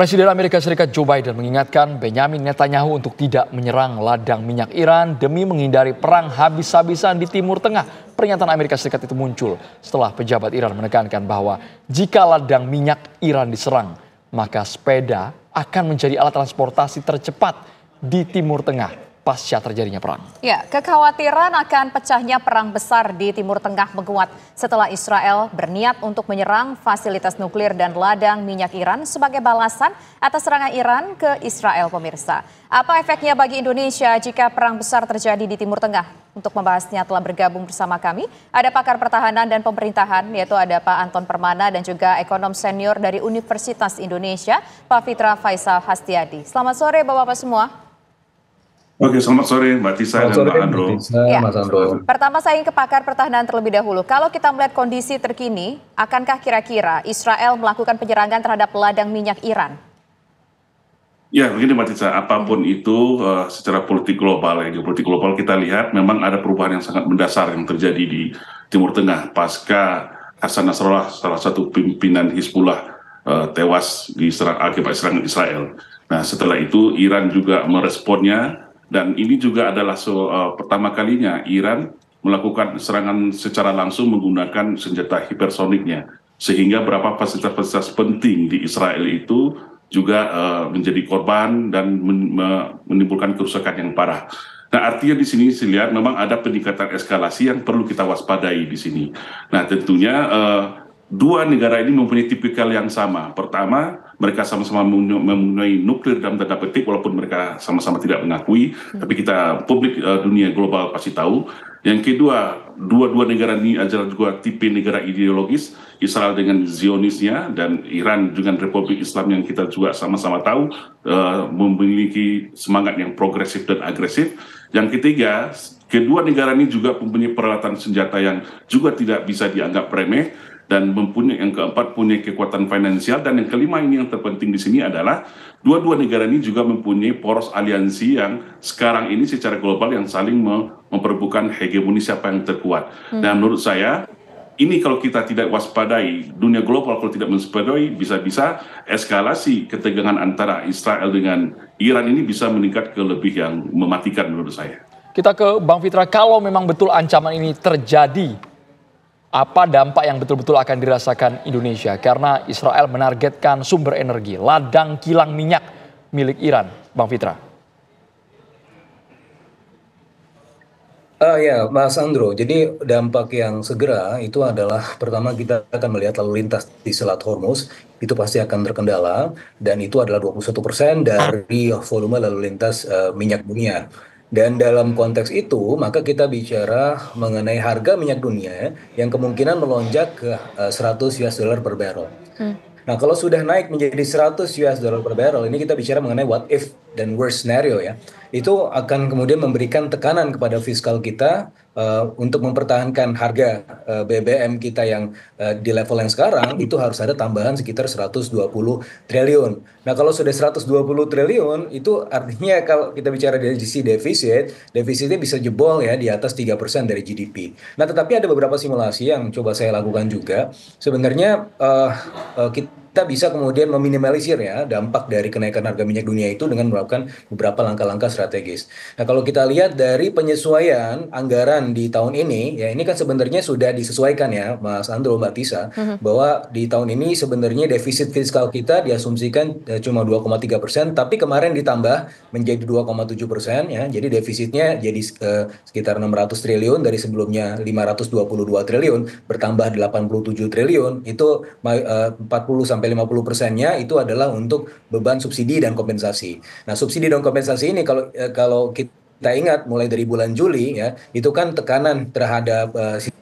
Presiden Amerika Serikat Joe Biden mengingatkan Benyamin Netanyahu untuk tidak menyerang ladang minyak Iran demi menghindari perang habis-habisan di Timur Tengah. Pernyataan Amerika Serikat itu muncul setelah pejabat Iran menekankan bahwa jika ladang minyak Iran diserang, maka sepeda akan menjadi alat transportasi tercepat di Timur Tengah pasca terjadinya perang. Ya, kekhawatiran akan pecahnya perang besar di Timur Tengah menguat setelah Israel berniat untuk menyerang fasilitas nuklir dan ladang minyak Iran sebagai balasan atas serangan Iran ke Israel, pemirsa. Apa efeknya bagi Indonesia jika perang besar terjadi di Timur Tengah? Untuk membahasnya telah bergabung bersama kami, ada pakar pertahanan dan pemerintahan, yaitu ada Pak Anton Permana dan juga ekonom senior dari Universitas Indonesia, Pak Fitra Faisal Hastiadi. Selamat sore Bapak-Bapak semua. Oke, selamat sore Mbak Tisa dan Pak Andro. Ya. Pertama saya ingin ke pakar pertahanan terlebih dahulu. Kalau kita melihat kondisi terkini, akankah kira-kira Israel melakukan penyerangan terhadap ladang minyak Iran? Ya, begini Mbak Tisa, apapun itu secara politik global, geopolitik global kita lihat memang ada perubahan yang sangat mendasar yang terjadi di Timur Tengah pasca Hasan Nasrallah, salah satu pimpinan Hizbullah tewas akibat serangan Israel. Nah, setelah itu Iran juga meresponnya. Dan ini juga adalah pertama kalinya Iran melakukan serangan secara langsung menggunakan senjata hipersoniknya. Sehingga beberapa fasilitas-fasilitas penting di Israel itu juga menjadi korban dan menimbulkan kerusakan yang parah. Nah, artinya di sini saya lihat memang ada peningkatan eskalasi yang perlu kita waspadai di sini. Nah, tentunya dua negara ini mempunyai tipikal yang sama. Pertama, mereka sama-sama mempunyai nuklir dalam tanda petik walaupun mereka sama-sama tidak mengakui, tapi kita publik dunia global pasti tahu. Yang kedua, dua negara ini adalah juga tipe negara ideologis, Israel dengan Zionisnya dan Iran dengan Republik Islam yang kita juga sama-sama tahu memiliki semangat yang progresif dan agresif. Yang ketiga, kedua negara ini juga mempunyai peralatan senjata yang juga tidak bisa dianggap remeh. Dan yang keempat punya kekuatan finansial, dan yang kelima ini yang terpenting di sini adalah dua negara ini juga mempunyai poros aliansi yang sekarang ini secara global yang saling memperebutkan hegemoni siapa yang terkuat. Dan menurut saya ini kalau kita tidak waspadai, dunia global kalau tidak waspadai, bisa-bisa eskalasi ketegangan antara Israel dengan Iran ini bisa meningkat ke lebih yang mematikan menurut saya. Kita ke Bang Fitra, kalau memang betul ancaman ini terjadi, apa dampak yang betul-betul akan dirasakan Indonesia? Karena Israel menargetkan sumber energi, ladang kilang minyak milik Iran. Bang Fitra. Ya, Mas Andro. Jadi dampak yang segera itu adalah pertama kita akan melihat lalu lintas di Selat Hormuz itu pasti akan terkendala, dan itu adalah 21% dari volume lalu lintas minyak dunia. Dan dalam konteks itu, maka kita bicara mengenai harga minyak dunia yang kemungkinan melonjak ke 100 US dollar per barrel. Nah, kalau sudah naik menjadi 100 US dollar per barrel, ini kita bicara mengenai what if dan worst scenario ya. Itu akan kemudian memberikan tekanan kepada fiskal kita untuk mempertahankan harga BBM kita yang di level yang sekarang itu harus ada tambahan sekitar 120 triliun. Nah, kalau sudah 120 triliun itu artinya kalau kita bicara dari sisi defisitnya bisa jebol ya di atas 3% dari GDP. Nah, tetapi ada beberapa simulasi yang coba saya lakukan juga. Sebenarnya kita bisa kemudian meminimalisir ya dampak dari kenaikan harga minyak dunia itu dengan melakukan beberapa langkah-langkah strategis. Nah, kalau kita lihat dari penyesuaian anggaran di tahun ini, ya ini kan sebenarnya sudah disesuaikan ya Mas Andro, Mbak Tisa, bahwa di tahun ini sebenarnya defisit fiskal kita diasumsikan cuma 2,3%, tapi kemarin ditambah menjadi 2,7% ya. Jadi defisitnya jadi sekitar 600 triliun dari sebelumnya 522 triliun bertambah 87 triliun. Itu 40-50%-nya itu adalah untuk beban subsidi dan kompensasi. Nah, subsidi dan kompensasi ini kalau kita ingat mulai dari bulan Juli ya, itu kan tekanan terhadap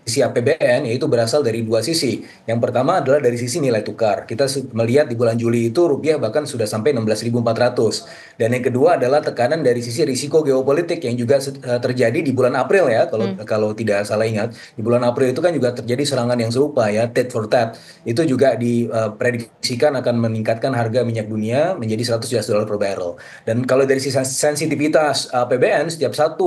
sisi APBN yaitu berasal dari dua sisi. Yang pertama adalah dari sisi nilai tukar. Kita melihat di bulan Juli itu rupiah bahkan sudah sampai 16.400. Dan yang kedua adalah tekanan dari sisi risiko geopolitik yang juga terjadi di bulan April ya, kalau tidak salah ingat. Di bulan April itu kan juga terjadi serangan yang serupa ya, tit for tat. Itu juga diprediksikan akan meningkatkan harga minyak dunia menjadi 100 US dollar per barrel. Dan kalau dari sisi sensitivitas APBN kemudian setiap 1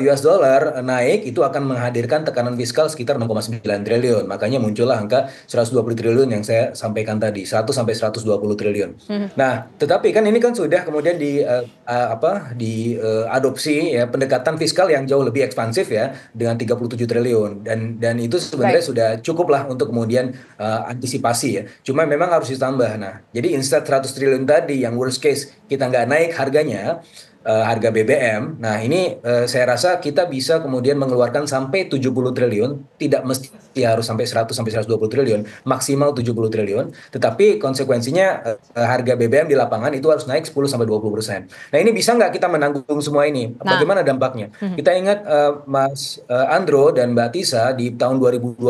US dollar naik itu akan menghadirkan tekanan fiskal sekitar 6,9 triliun. Makanya muncullah angka 120 triliun yang saya sampaikan tadi, 100 sampai 120 triliun. Nah, tetapi kan ini kan sudah kemudian diadopsi ya pendekatan fiskal yang jauh lebih ekspansif ya dengan 37 triliun dan itu sebenarnya sudah cukup lah untuk kemudian antisipasi ya. Cuma memang harus ditambah. Nah, jadi instead 100 triliun tadi yang worst case kita nggak naik harganya, harga BBM. Nah, ini saya rasa kita bisa kemudian mengeluarkan sampai 70 triliun, tidak mesti harus sampai 100 sampai 120 triliun, maksimal 70 triliun. Tetapi konsekuensinya harga BBM di lapangan itu harus naik 10 sampai 20%. Nah, ini bisa nggak kita menanggung semua ini? Bagaimana dampaknya? Kita ingat Mas Andro dan Mbak Tisa di tahun 2022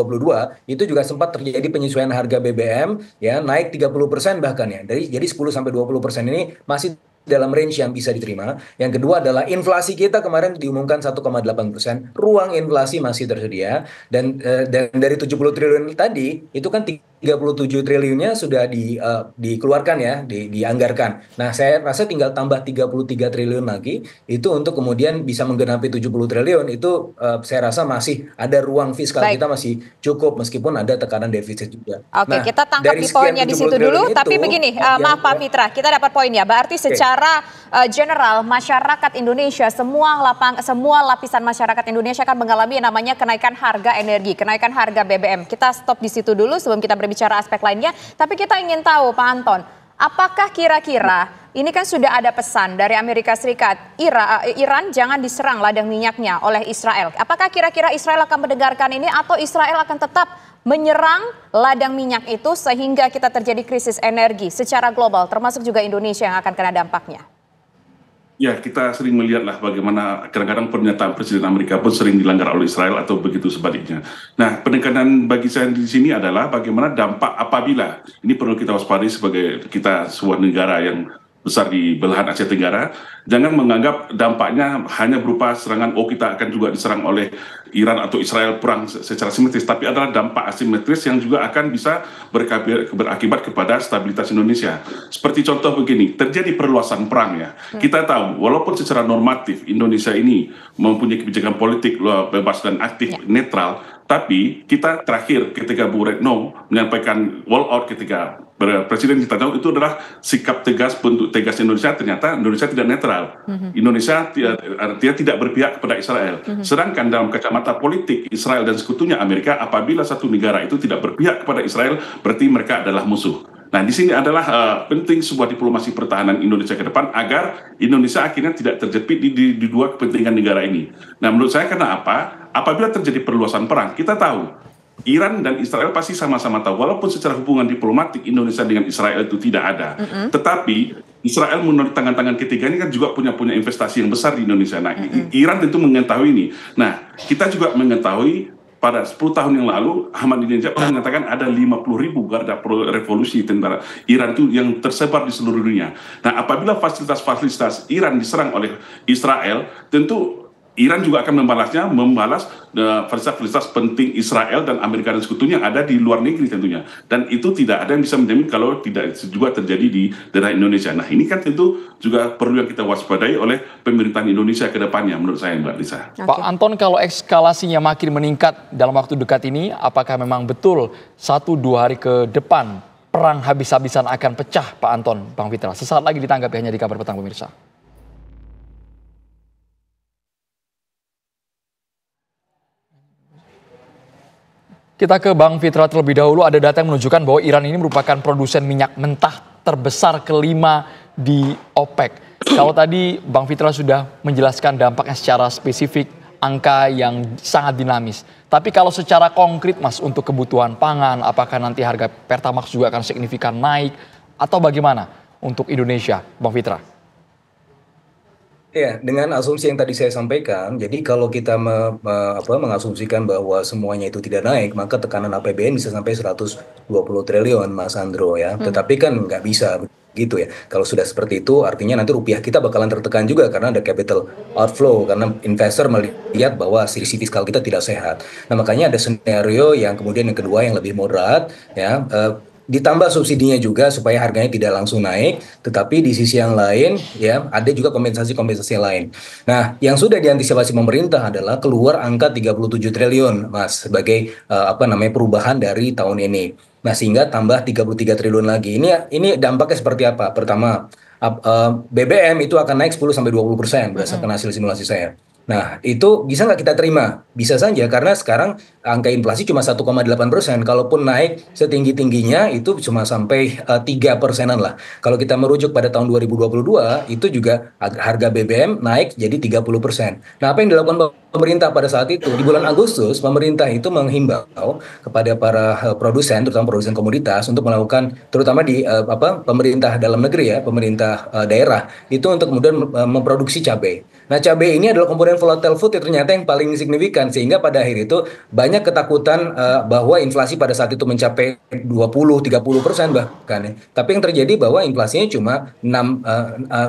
itu juga sempat terjadi penyesuaian harga BBM ya naik 30% bahkan ya. Jadi 10 sampai 20% ini masih dalam range yang bisa diterima. Yang kedua adalah inflasi kita kemarin diumumkan 1,8%, ruang inflasi masih tersedia dan dari 70 triliun tadi itu kan 37 triliunnya sudah dikeluarkan ya, dianggarkan. Nah, saya rasa tinggal tambah 33 triliun lagi itu untuk kemudian bisa menggenapi 70 triliun itu saya rasa masih ada ruang fiskal kita masih cukup meskipun ada tekanan defisit juga. Oke, kita tangkap di poinnya di situ dulu, tapi begini, maaf Pak Fitra, kita dapat poinnya. Berarti secara general masyarakat Indonesia semua lapisan masyarakat Indonesia akan mengalami yang namanya kenaikan harga energi, kenaikan harga BBM. Kita stop di situ dulu sebelum kita berbicara aspek lainnya. Tapi kita ingin tahu Pak Anton, apakah kira-kira ini kan sudah ada pesan dari Amerika Serikat, Iran jangan diserang ladang minyaknya oleh Israel. Apakah kira-kira Israel akan mendengarkan ini atau Israel akan tetap menyerang ladang minyak itu sehingga kita terjadi krisis energi secara global, termasuk juga Indonesia yang akan kena dampaknya? Ya, kita sering melihatlah bagaimana kadang-kadang pernyataan Presiden Amerika pun sering dilanggar oleh Israel atau begitu sebaliknya. Nah, penekanan bagi saya di sini adalah bagaimana dampak apabila, ini perlu kita waspadai sebagai kita sebuah negara yang besar di belahan Asia Tenggara, jangan menganggap dampaknya hanya berupa serangan, kita akan juga diserang oleh Iran atau Israel perang secara simetris, tapi adalah dampak asimetris yang juga akan bisa berakibat kepada stabilitas Indonesia. Seperti contoh begini, terjadi perluasan perang ya. Kita tahu, walaupun secara normatif Indonesia ini mempunyai kebijakan politik bebas dan aktif, netral, tapi kita terakhir ketika Bu Retno menyampaikan wall out ketika Presiden kita tahu itu adalah sikap tegas, bentuk tegas Indonesia, ternyata Indonesia tidak netral. Indonesia artinya tidak berpihak kepada Israel. Sedangkan dalam kacamata politik Israel dan sekutunya Amerika, apabila satu negara itu tidak berpihak kepada Israel, berarti mereka adalah musuh. Nah, di sini adalah penting sebuah diplomasi pertahanan Indonesia ke depan agar Indonesia akhirnya tidak terjepit di dua kepentingan negara ini. Nah, menurut saya karena apa? Apabila terjadi perluasan perang, kita tahu Iran dan Israel pasti sama-sama tahu, walaupun secara hubungan diplomatik Indonesia dengan Israel itu tidak ada, tetapi Israel menurut tangan-tangan ketiga ini kan juga punya investasi yang besar di Indonesia. Nah, Iran tentu mengetahui ini. Nah, kita juga mengetahui pada 10 tahun yang lalu Ahmadinejad pernah mengatakan ada 50.000 garda revolusi tentara Iran itu yang tersebar di seluruh dunia. Nah, apabila fasilitas-fasilitas Iran diserang oleh Israel, tentu Iran juga akan membalas fasilitas penting Israel dan Amerika dan sekutunya yang ada di luar negeri tentunya. Dan itu tidak ada yang bisa menjamin kalau tidak juga terjadi di daerah Indonesia. Nah, ini kan tentu juga perlu yang kita waspadai oleh pemerintahan Indonesia ke depannya menurut saya, Mbak Lisa. Pak Anton, kalau eskalasinya makin meningkat dalam waktu dekat ini, apakah memang betul 1-2 hari ke depan perang habis-habisan akan pecah, Pak Anton, Bang Fitra? Sesaat lagi ditanggapi hanya di Kabar Petang, pemirsa. Kita ke Bang Fitra terlebih dahulu. Ada data yang menunjukkan bahwa Iran ini merupakan produsen minyak mentah terbesar kelima di OPEC. Kalau tadi Bang Fitra sudah menjelaskan dampaknya secara spesifik, angka yang sangat dinamis. Tapi kalau secara konkret Mas, untuk kebutuhan pangan, apakah nanti harga Pertamax juga akan signifikan naik atau bagaimana untuk Indonesia, Bang Fitra? Ya, dengan asumsi yang tadi saya sampaikan, jadi kalau kita mengasumsikan bahwa semuanya itu tidak naik, maka tekanan APBN bisa sampai 120 triliun, Mas Andro ya. Tetapi kan nggak bisa gitu ya. Kalau sudah seperti itu, artinya nanti rupiah kita bakalan tertekan juga karena ada capital outflow, karena investor melihat bahwa sisi fiskal kita tidak sehat. Nah, makanya ada skenario yang kemudian yang kedua yang lebih moderat ya. ditambah subsidinya juga supaya harganya tidak langsung naik, tetapi di sisi yang lain ya ada juga kompensasi-kompensasi lain. Nah, yang sudah diantisipasi pemerintah adalah keluar angka 37 triliun, Mas, sebagai apa namanya perubahan dari tahun ini. Nah, sehingga tambah 33 triliun lagi. Ini dampaknya seperti apa? Pertama, BBM itu akan naik 10-20% berdasarkan hasil simulasi saya. Nah, itu bisa nggak kita terima? Bisa saja, karena sekarang angka inflasi cuma 1,8%. Kalaupun naik setinggi-tingginya, itu cuma sampai 3%-an lah. Kalau kita merujuk pada tahun 2022, itu juga harga BBM naik jadi 30%. Nah, apa yang dilakukan pemerintah pada saat itu? Di bulan Agustus, pemerintah itu menghimbau kepada para produsen, terutama produsen komoditas, untuk melakukan, terutama di pemerintah dalam negeri ya, pemerintah daerah, itu untuk kemudian memproduksi cabai. Nah, cabai ini adalah komponen volatile food yang ternyata yang paling signifikan, sehingga pada akhir itu banyak ketakutan bahwa inflasi pada saat itu mencapai 20-30% bahkan ya. Tapi yang terjadi bahwa inflasinya cuma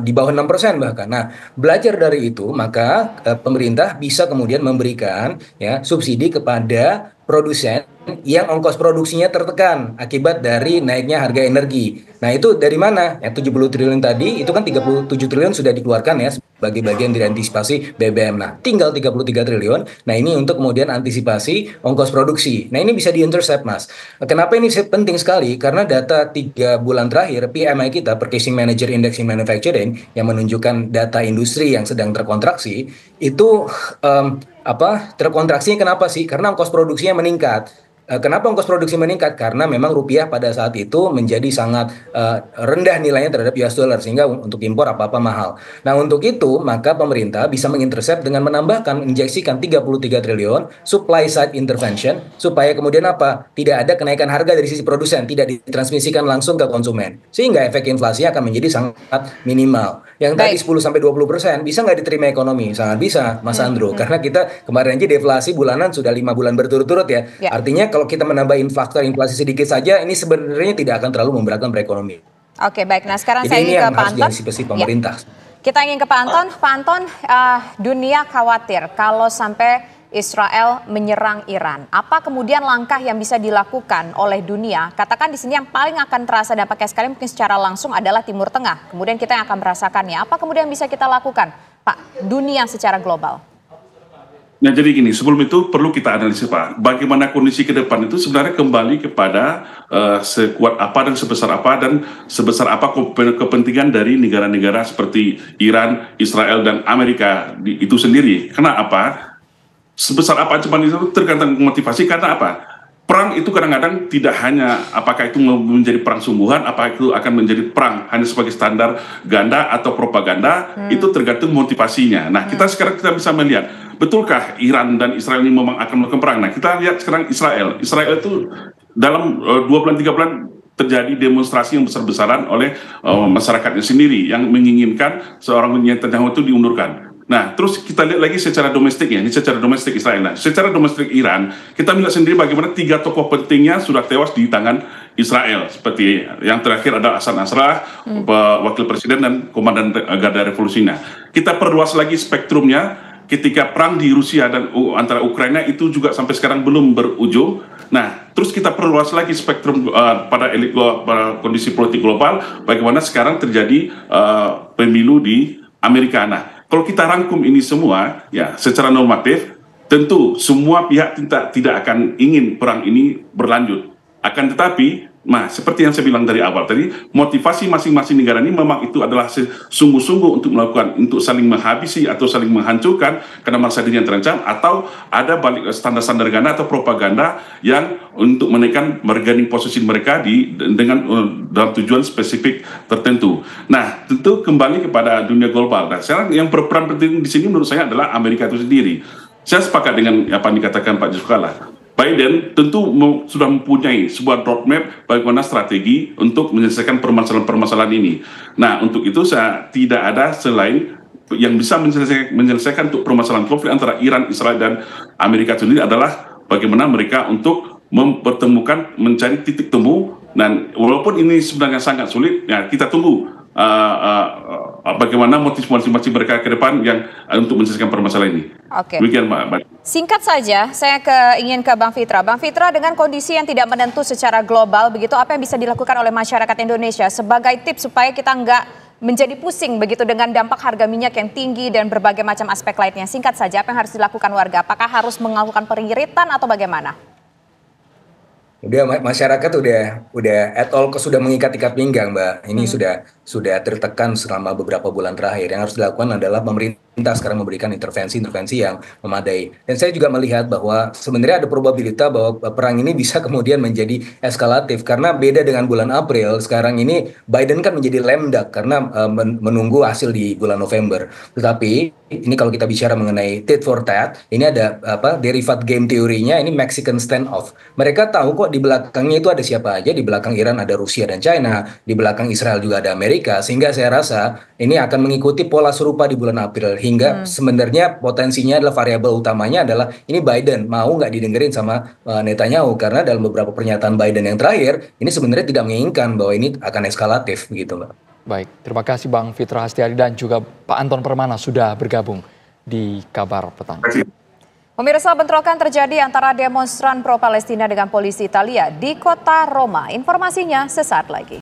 di bawah 6% bahkan. Nah, belajar dari itu maka pemerintah bisa kemudian memberikan ya subsidi kepada produsen yang ongkos produksinya tertekan akibat dari naiknya harga energi. Nah, itu dari mana? Ya, 70 triliun tadi, itu kan 37 triliun sudah dikeluarkan ya sebagai bagian dari antisipasi BBM. Nah, tinggal 33 triliun. Nah, ini untuk kemudian antisipasi ongkos produksi. Nah, ini bisa di-intercept, Mas. Kenapa ini penting sekali? Karena data 3 bulan terakhir, PMI kita, Purchasing Manager Index in Manufacturing, yang menunjukkan data industri yang sedang terkontraksi, itu terkontraksinya kenapa sih? Karena ongkos produksinya meningkat. Kenapa ongkos produksi meningkat? Karena memang rupiah pada saat itu menjadi sangat rendah nilainya terhadap US dollar, sehingga untuk impor apa-apa mahal. Nah, untuk itu maka pemerintah bisa mengintercept dengan menambahkan, injeksikan 33 triliun supply side intervention, supaya kemudian apa? Tidak ada kenaikan harga dari sisi produsen, tidak ditransmisikan langsung ke konsumen, sehingga efek inflasi akan menjadi sangat minimal. Yang tadi 10-20% bisa nggak diterima ekonomi? Sangat bisa, Mas Andrew, karena kita kemarin aja deflasi bulanan sudah 5 bulan berturut-turut ya. Artinya kalau kita menambah faktor inflasi sedikit saja, ini sebenarnya tidak akan terlalu memberatkan perekonomian. Oke, baik. Nah, sekarang Jadi saya ingin ke Pak Anton. Antisipasi pemerintah. Ya. Kita ingin ke Pak Anton. Pak Anton, dunia khawatir kalau sampai Israel menyerang Iran. Apa kemudian langkah yang bisa dilakukan oleh dunia? Katakan di sini yang paling akan terasa dampaknya sekali mungkin secara langsung adalah Timur Tengah. Kemudian kita yang akan merasakannya. Apa kemudian bisa kita lakukan, Pak, dunia secara global? Nah, jadi gini, sebelum itu perlu kita analisis, Pak, bagaimana kondisi ke depan itu sebenarnya kembali kepada sekuat apa dan sebesar apa kepentingan dari negara-negara seperti Iran, Israel, dan Amerika itu sendiri. Karena apa? Sebesar apa ancaman itu tergantung motivasi, karena apa? Perang itu kadang-kadang tidak hanya apakah itu menjadi perang sungguhan, apa itu akan menjadi perang hanya sebagai standar ganda atau propaganda, itu tergantung motivasinya. Nah, kita bisa melihat, betulkah Iran dan Israel ini memang akan melakukan perang? Nah, kita lihat sekarang Israel itu dalam 2 bulan 3 bulan terjadi demonstrasi yang besar-besaran oleh masyarakatnya sendiri yang menginginkan seorang Netanyahu itu diundurkan. Nah, terus kita lihat lagi secara domestik ya, ini secara domestik Israel. Nah, secara domestik Iran, kita melihat sendiri bagaimana 3 tokoh pentingnya sudah tewas di tangan Israel. Seperti yang terakhir ada Hasan Nasrallah, wakil presiden dan komandan garda revolusinya. Kita perluas lagi spektrumnya ketika perang di Rusia dan antara Ukraina itu juga sampai sekarang belum berujung. Nah, terus kita perluas lagi spektrum pada kondisi politik global, bagaimana sekarang terjadi pemilu di Amerika. Nah, kalau kita rangkum ini semua, ya secara normatif, tentu semua pihak tidak akan ingin perang ini berlanjut. Akan tetapi, seperti yang saya bilang dari awal tadi, motivasi masing-masing negara ini memang itu adalah sungguh-sungguh untuk saling menghabisi atau saling menghancurkan karena merasa dirinya terancam, atau ada balik standar-standar ganda atau propaganda yang untuk menaikkan bargaining posisi mereka dalam tujuan spesifik tertentu. Nah, tentu kembali kepada dunia global. Nah, sekarang yang berperan penting di sini menurut saya adalah Amerika itu sendiri. Saya sepakat dengan apa yang dikatakan Pak Yusuf Kalla. Biden tentu sudah mempunyai sebuah roadmap bagaimana strategi untuk menyelesaikan permasalahan-permasalahan ini. Nah, untuk itu saya tidak ada selain yang bisa menyelesaikan untuk permasalahan konflik antara Iran, Israel, dan Amerika sendiri adalah bagaimana mereka untuk mempertemukan, mencari titik temu. Dan walaupun ini sebenarnya sangat sulit, ya kita tunggu bagaimana motivasi mereka ke depan yang untuk menyelesaikan permasalahan ini. Oke. Demikian Mbak. Singkat saja, saya ingin ke Bang Fitra. Bang Fitra, dengan kondisi yang tidak menentu secara global, begitu apa yang bisa dilakukan oleh masyarakat Indonesia sebagai tips supaya kita nggak menjadi pusing begitu dengan dampak harga minyak yang tinggi dan berbagai macam aspek lainnya. Singkat saja, apa yang harus dilakukan warga? Apakah harus melakukan pengiritan atau bagaimana? Udah masyarakat udah at all sudah mengikat-ikat pinggang, Mbak. Ini sudah tertekan selama beberapa bulan terakhir. Yang harus dilakukan adalah pemerintah sekarang memberikan intervensi yang memadai. Dan saya juga melihat bahwa sebenarnya ada probabilitas bahwa perang ini bisa kemudian menjadi eskalatif karena beda dengan bulan April. Sekarang ini Biden kan menjadi lame duck karena menunggu hasil di bulan November. Tetapi ini kalau kita bicara mengenai tit for tat, ini ada derivat game teorinya, ini Mexican standoff. Mereka tahu kok di belakangnya itu ada siapa aja, di belakang Iran ada Rusia dan China, di belakang Israel juga ada Amerika, sehingga saya rasa ini akan mengikuti pola serupa di bulan April, hingga sebenarnya potensinya adalah variabel utamanya adalah ini Biden mau nggak didengerin sama Netanyahu, karena dalam beberapa pernyataan Biden yang terakhir, ini sebenarnya tidak menginginkan bahwa ini akan eskalatif begitu, Mbak. Baik, terima kasih Bang Fitra Hastiari dan juga Pak Anton Permana sudah bergabung di Kabar Petang. Pemirsa, bentrokan terjadi antara demonstran pro-Palestina dengan polisi Italia di kota Roma. Informasinya sesaat lagi.